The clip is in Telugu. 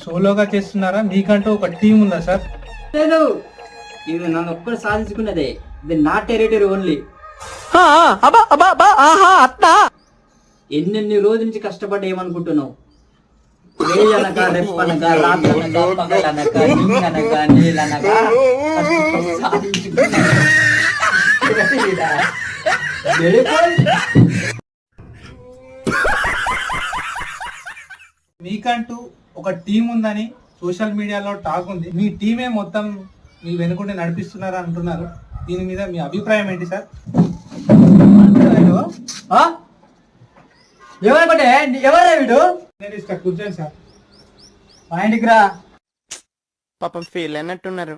సోలోగా చేస్తున్నారా, మీకంటూ ఒక టీం ఉందా సార్? లేదు, ఇది నన్ను ఒక్కడు సాధించుకున్నదే. ఇది నా టెరిటరీ ఓన్లీ. ఎన్నెన్ని రోజుల నుంచి కష్టపడ్డా ఏమనుకుంటున్నావు? రేయనక, రెప్పనక, రాత్రనక, పగలనక, నిన్ననక, నీళ్ళనక కష్టపడి సాధించుకున్నా. మీకంటూ ఒక టీం ఉందని సోషల్ మీడియాలో టాక్ ఉంది. మీ టీమే మొత్తం మీ వెనుకుంటే నడిపిస్తున్నారు అంటున్నారు. దీని మీద మీ అభిప్రాయం ఏంటి సార్? ఎవరంటే ఎవరా వీడు? కూర్చోండి సార్. మా ఇంటికి రా. పాపం ఫీల్ అయినట్టున్నారు.